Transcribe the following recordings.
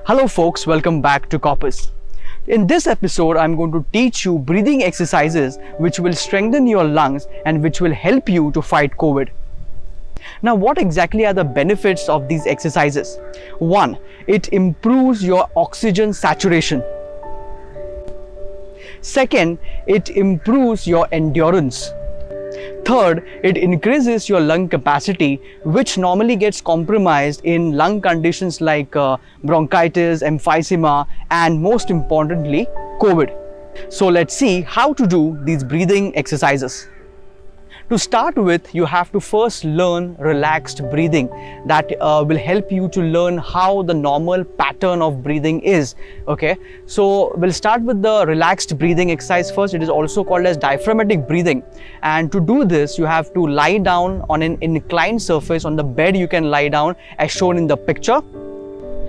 Hello folks, welcome back to Corpus. In this episode, I'm going to teach you breathing exercises which will strengthen your lungs and which will help you to fight COVID. Now, what exactly are the benefits of these exercises? 1. It improves your oxygen saturation. Second, it improves your endurance. Third, it increases your lung capacity, which normally gets compromised in lung conditions like bronchitis, emphysema, and most importantly, COVID. So let's see how to do these breathing exercises. To start with, you have to first learn relaxed breathing. That will help you to learn how the normal pattern of breathing is. Okay, so we'll start with the relaxed breathing exercise first. It is also called as diaphragmatic breathing. And to do this, you have to lie down on an inclined surface. On the bed, you can lie down as shown in the picture.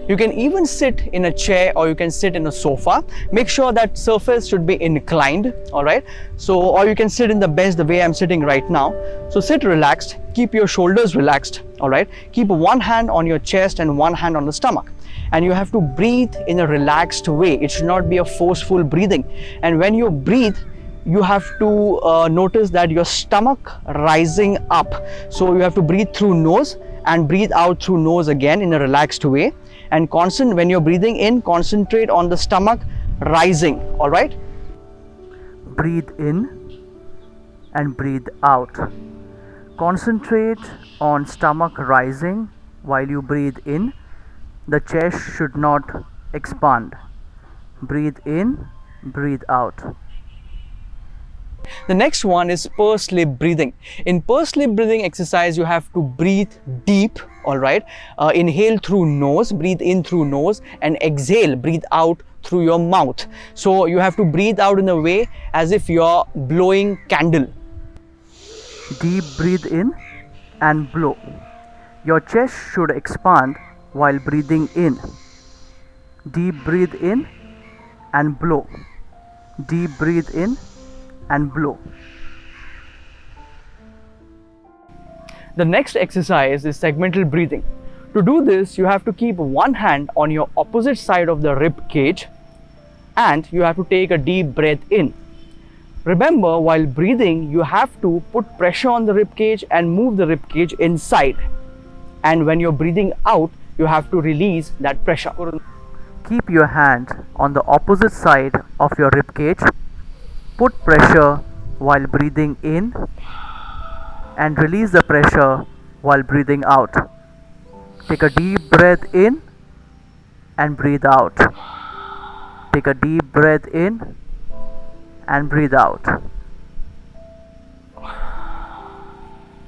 You can even sit in a chair or you can sit in a sofa. Make sure that surface should be inclined, all right? So, or you can sit in the bench the way I'm sitting right now. So sit relaxed, keep your shoulders relaxed, all right? Keep one hand on your chest and one hand on the stomach. And you have to breathe in a relaxed way. It should not be a forceful breathing. And when you breathe, you have to notice that your stomach rising up. So you have to breathe through nose and breathe out through nose again in a relaxed way. And when you're breathing in, concentrate on the stomach rising, all right? Breathe in and breathe out. Concentrate on stomach rising while you breathe in. The chest should not expand. Breathe in, breathe out. The next one is pursed lip breathing. In pursed lip breathing exercise, you have to breathe deep, all right? Inhale through nose, breathe in through nose, and exhale, breathe out through your mouth. So you have to breathe out in a way as if you're blowing candle. Deep breathe in and blow. Your chest should expand while breathing in. Deep breathe in and blow. Deep breathe in and blow. The next exercise is segmental breathing. To do this, you have to keep one hand on your opposite side of the rib cage and you have to take a deep breath in. Remember, while breathing, you have to put pressure on the rib cage and move the rib cage inside. And when you're breathing out, you have to release that pressure. Keep your hand on the opposite side of your rib cage. Put pressure while breathing in and release the pressure while breathing out. Take a deep breath in and breathe out. Take a deep breath in and breathe out.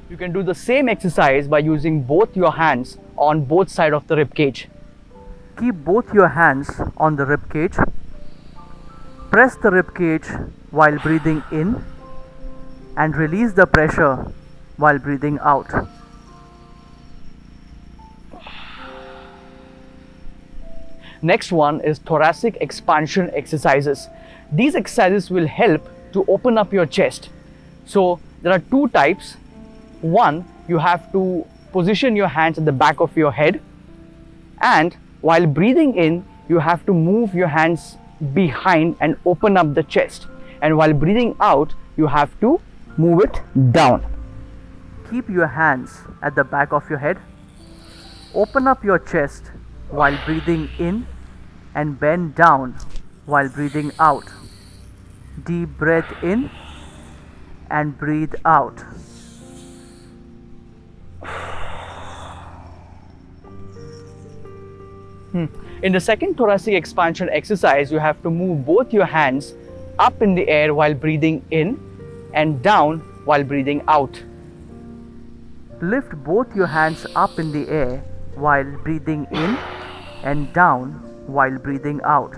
You can do the same exercise by using both your hands on both sides of the rib cage. Keep both your hands on the rib cage. Press the rib cage while breathing in and release the pressure while breathing out. Next one is thoracic expansion exercises. These exercises will help to open up your chest. So there are two types. One, you have to position your hands at the back of your head, and while breathing in, you have to move your hands behind and open up the chest. And while breathing out, you have to move it down. Keep your hands at the back of your head. Open up your chest while breathing in and bend down while breathing out. Deep breath in and breathe out. In the second thoracic expansion exercise, you have to move both your hands up in the air while breathing in and down while breathing out. Lift both your hands up in the air while breathing in and down while breathing out.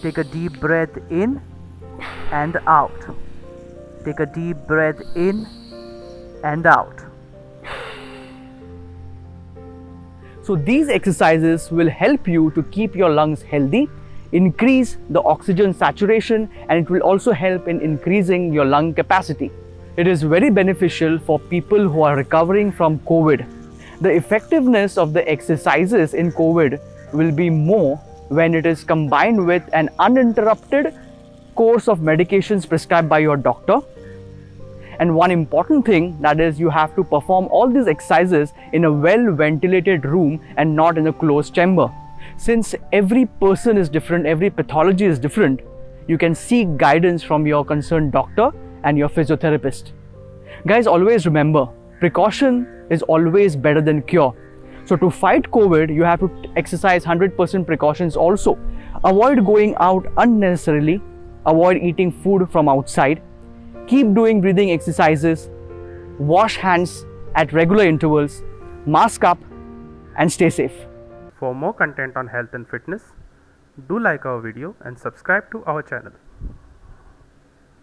Take a deep breath in and out. Take a deep breath in and out. So these exercises will help you to keep your lungs healthy, increase the oxygen saturation, and it will also help in increasing your lung capacity. It is very beneficial for people who are recovering from COVID. The effectiveness of the exercises in COVID will be more when it is combined with an uninterrupted course of medications prescribed by your doctor. And one important thing, that is, you have to perform all these exercises in a well ventilated room and not in a closed chamber. Since every person is different, every pathology is different, you can seek guidance from your concerned doctor and your physiotherapist. Guys, always remember, precaution is always better than cure. So to fight COVID, you have to exercise 100% precautions also. Avoid going out unnecessarily, avoid eating food from outside, keep doing breathing exercises, wash hands at regular intervals, mask up, and stay safe. For more content on health and fitness, do like our video and subscribe to our channel.